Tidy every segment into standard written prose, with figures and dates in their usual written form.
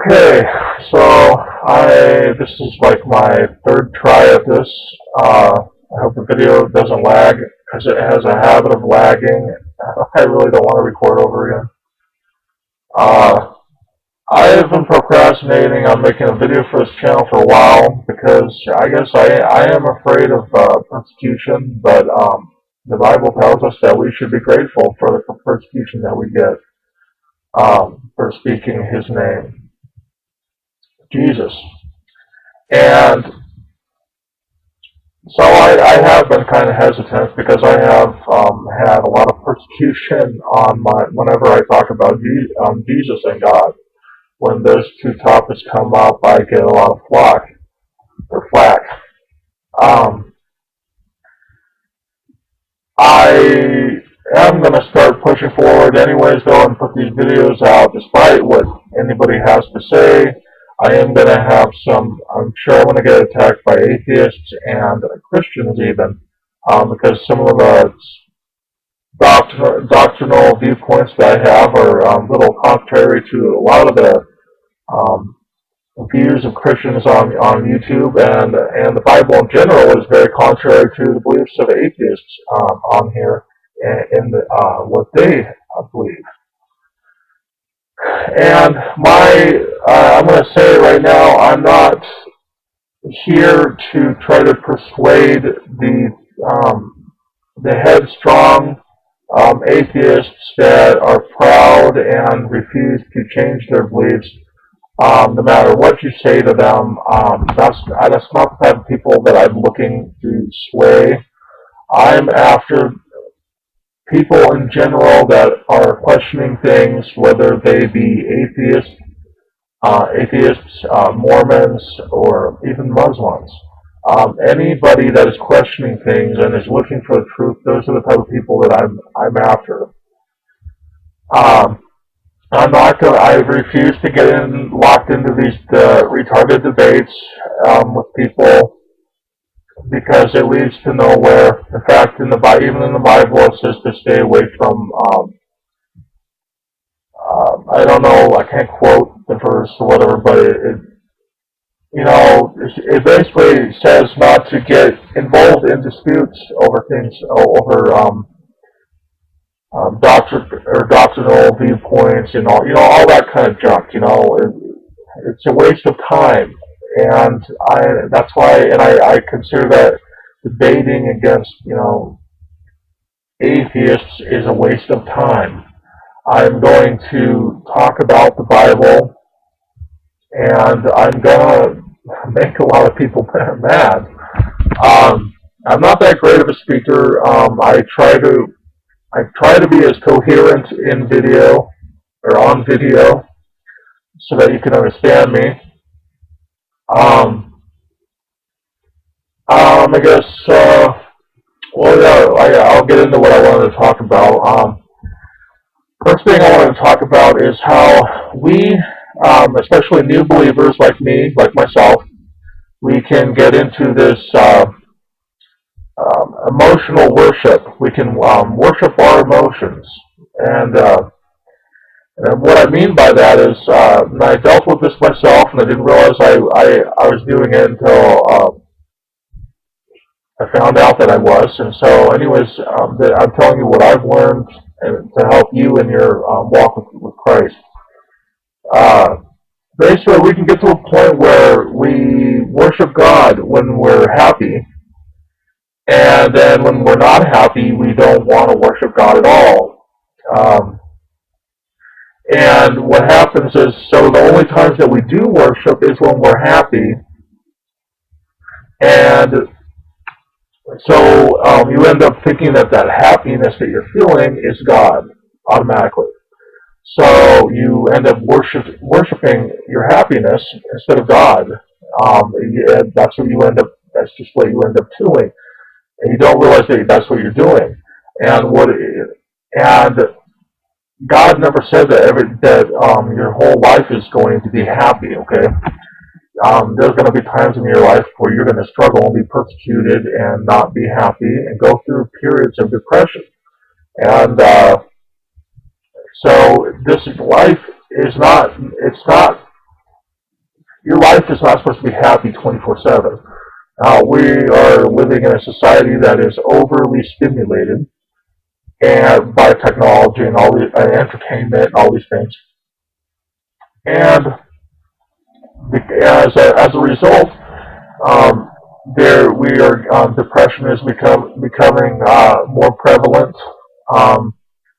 Okay, so this is like my third try at this. I hope the video doesn't lag, because it has a habit of lagging. I really don't want to record over again. I have been procrastinating on making a video for this channel for a while, because I guess I am afraid of persecution, but the Bible tells us that we should be grateful for the persecution that we get for speaking His name. Jesus. And so I have been kind of hesitant, because I have had a lot of persecution on whenever I talk about Jesus and God. When those two topics come up, I get a lot of flack. I am going to start pushing forward anyways, though, and put these videos out despite what anybody has to say. I am going to have I'm sure I'm going to get attacked by atheists and Christians even, because some of the doctrinal viewpoints that I have are a little contrary to a lot of the views of Christians on YouTube, and the Bible in general is very contrary to the beliefs of atheists on here in what they believe. And I'm going to say right now, I'm not here to try to persuade the headstrong atheists that are proud and refuse to change their beliefs. No matter what you say to them, that's not the type of people that I'm looking to sway. I'm after people in general that are questioning things, whether they be atheists, Mormons, or even Muslims. Anybody that is questioning things and is looking for the truth, those are the type of people that I'm after. I refuse to get locked into these retarded debates with people, because it leads to nowhere. In fact, even in the Bible, it says to stay away from, I don't know, I can't quote the verse or whatever, but it basically says not to get involved in disputes over things, over doctrinal viewpoints, all that kind of junk. It's a waste of time. And that's why, and I consider that debating against, atheists is a waste of time. I'm going to talk about the Bible, and I'm going to make a lot of people mad. I'm not that great of a speaker. I try to be as coherent in video, or on video, so that you can understand me. I guess, I'll get into what I wanted to talk about. First thing I wanted to talk about is how we, especially new believers like me, like myself, we can get into this emotional worship. We can worship our emotions. And what I mean by that is, I dealt with this myself, and I didn't realize I was doing it until I found out that I was. And so, anyways, I'm telling you what I've learned to help you in your walk with Christ. Basically, we can get to a point where we worship God when we're happy, and then when we're not happy, we don't want to worship God at all. And what happens is, so the only times that we do worship is when we're happy. And so you end up thinking that happiness that you're feeling is God automatically. So you end up worshiping your happiness instead of God. That's just what you end up doing. And you don't realize that that's what you're doing. And God never said that your whole life is going to be happy, okay? There's going to be times in your life where you're going to struggle and be persecuted and not be happy and go through periods of depression. And so this life is not Your life is not supposed to be happy 24/7. We are living in a society that is overly stimulated and by technology and all the entertainment and all these things. And as a result, depression is becoming more prevalent.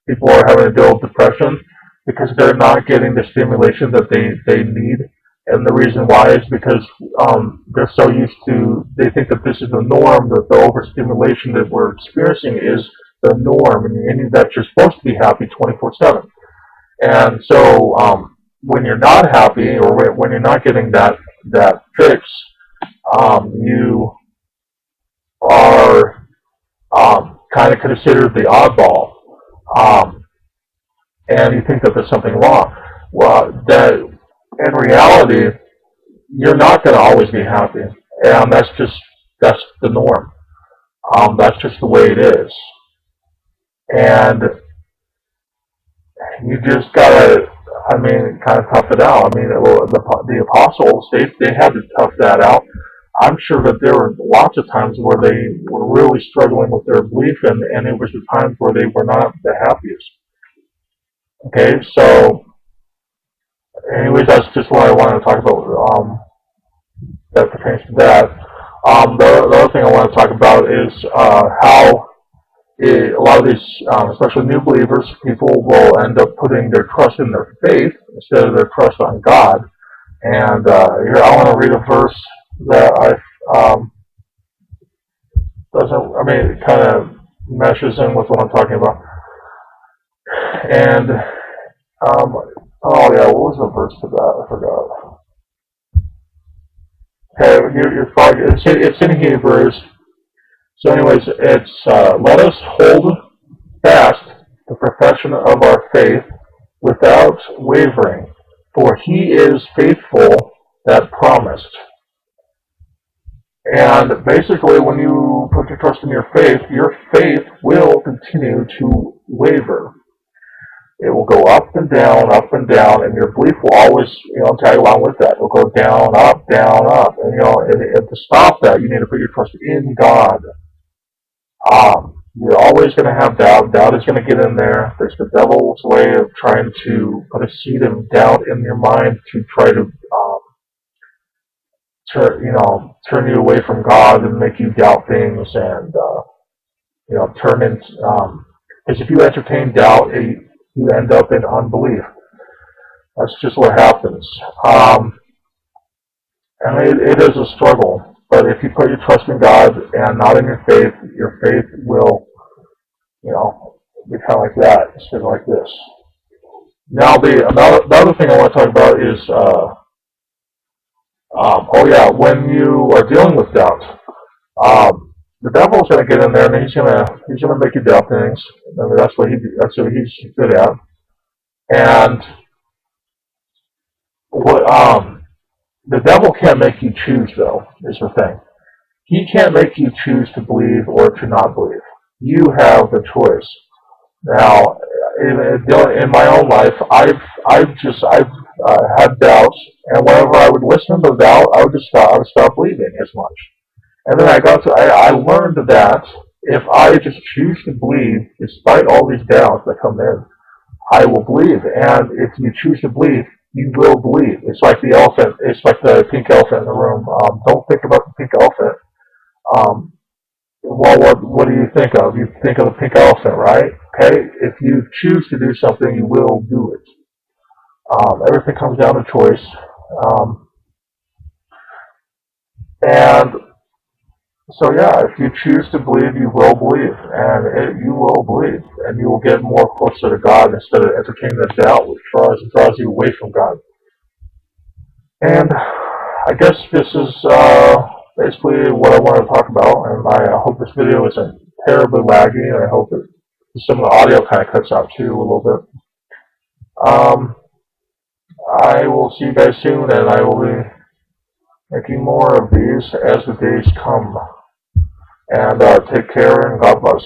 People are having to deal with depression because they're not getting the stimulation that they need. And the reason why is because they're so used to, they think that this is the norm, that the overstimulation that we're experiencing is the norm, and that you're supposed to be happy 24/7. And so when you're not happy, or when you're not getting that fix, you are kind of considered the oddball, and you think that there's something wrong. Well, that in reality, you're not going to always be happy, and that's the norm. That's just the way it is, and you just gotta, kind of tough it out. The apostles, they had to tough that out. I'm sure that there were lots of times where they were really struggling with their belief, and it was the times where they were not the happiest. Okay, so anyways, that's just what I wanted to talk about. That pertains to that. The other thing I want to talk about is how a lot of these, especially new believers, people will end up putting their trust in their faith instead of their trust on God. And here I want to read a verse that it kind of meshes in with what I'm talking about. And what was the verse for that? I forgot. Okay, it's in Hebrews. So anyways, it's let us hold fast the profession of our faith without wavering, for he is faithful that promised. And basically, when you put your trust in your faith will continue to waver. It will go up and down, and your belief will always, tag along with that. It will go down, up, and and to stop that, you need to put your trust in God. You're always going to have doubt. Doubt is going to get in there. There's the devil's way of trying to put a seed of doubt in your mind to try to turn you away from God and make you doubt things, and turn into because if you entertain doubt, you end up in unbelief. That's just what happens. And it is a struggle. But if you put your trust in God and not in your faith will, be kind of like that instead of like this. Now, the other thing I want to talk about is, when you are dealing with doubt, the devil's going to get in there and he's going to make you doubt things. That's what he's good at. And the devil can't make you choose, though, is the thing. He can't make you choose to believe or to not believe. You have the choice. Now, in my own life, I've had doubts, and whenever I would listen to doubt, I would stop believing as much. And then I learned that if I just choose to believe, despite all these doubts that come in, I will believe. And if you choose to believe, you will believe. It's like the elephant. It's like the pink elephant in the room. Don't think about the pink elephant. What do you think of? You think of the pink elephant, right? Okay. If you choose to do something, you will do it. Everything comes down to choice. And so, if you choose to believe, you will believe, and you will believe, and you will get more closer to God instead of entertaining that doubt, which draws you away from God. And I guess this is basically what I wanted to talk about, and I hope this video isn't terribly laggy, and I hope that some of the audio kind of cuts out too a little bit. I will see you guys soon, and I will be making more of these as the days come. And take care, and God bless.